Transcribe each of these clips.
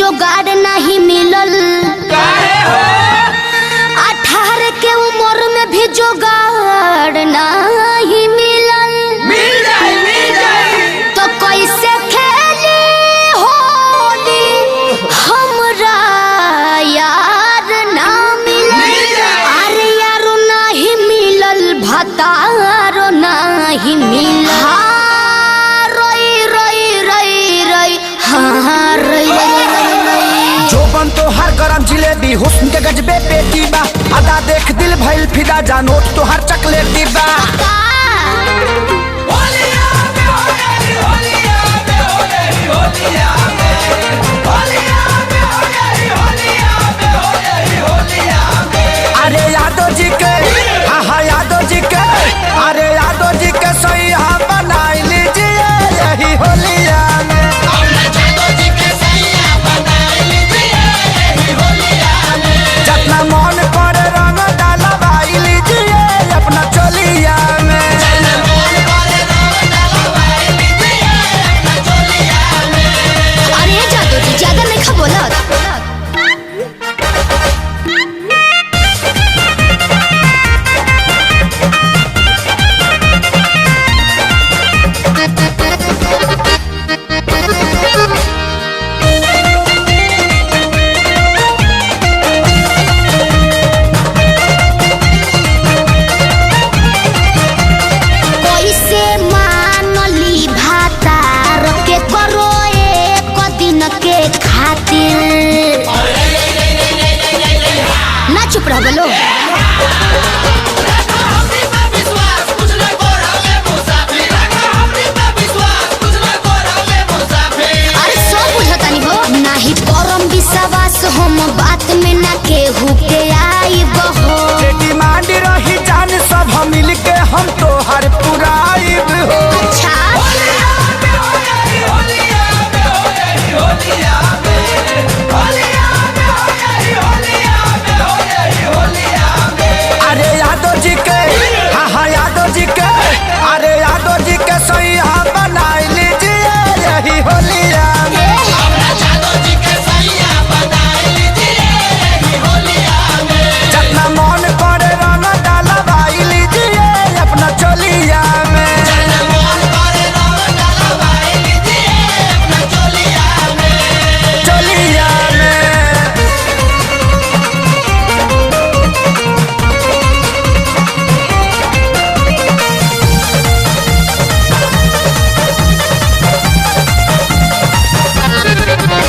जोगाड़ नहीं मिलल। 18 के उम्र में भी जोगाड़ नहीं मिलल। तो कैसे खेली होली हमरा यार ना मिलल। अरे यारो नहीं मिलल भतारो नहीं मिलल। तो हर गरम जिलेबी हुस्न के गजबे पेटी बा। अदा देख दिल भइल फिदा जानो तो हर चॉकलेटी बा। अरे यादव जी के हाँ यादव जी के, अरे यादव जी के सही हाँ बनाई लीजिए यही होलिया में। जितना मन पर रंग डाला भाई लीजिए अपना चोलिया में। अरे जादू जी ज्यादा नहीं खा बोला। ना चुप रहो बोलो। अरे सो बुझता नहीं हो नहीं परम विश्वास हम बात में ना केहू के आई बहो। डिमांड रही जान सब हम मिल के हम तो हर पुराई हो। अच्छा अरे यादव जी के हाँ यादव जी के, अरे यादव जी के सही हाँ बनाई लीजिए यही होलिया में। जितना मन करे रंग डाला भाई लीजिए अपना चोलिया में। चोलिया में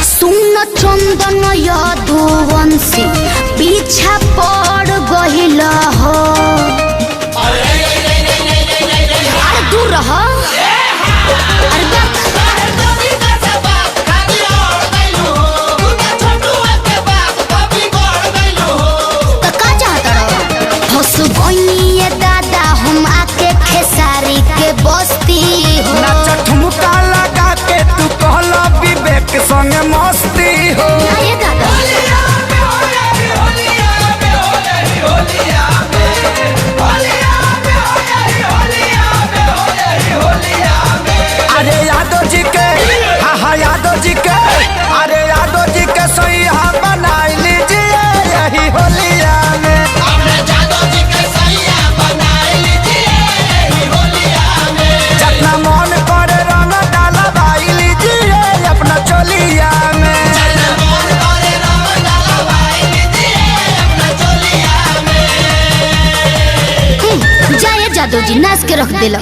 सुन चंदन यदुवंशी पीछा पड़ गहिल हो। अरे दूर रहो। अरे तो का चाहता रहो हंस गइनी दादा हम आके खेसारी के बस्ती हो। नाच ठुमका लगा के तू कहला विवेक संग मस्ती हो। अरे दादा अरे यादव जी के हाँ यादव जी के, अरे यादव जी के सही हाँ बनाई लीजिए यही होलिया में। जितना मन करे रंग डाला भाई लीजिए अपना चोलिया में। जाए जादू जी नाच के रख दिला।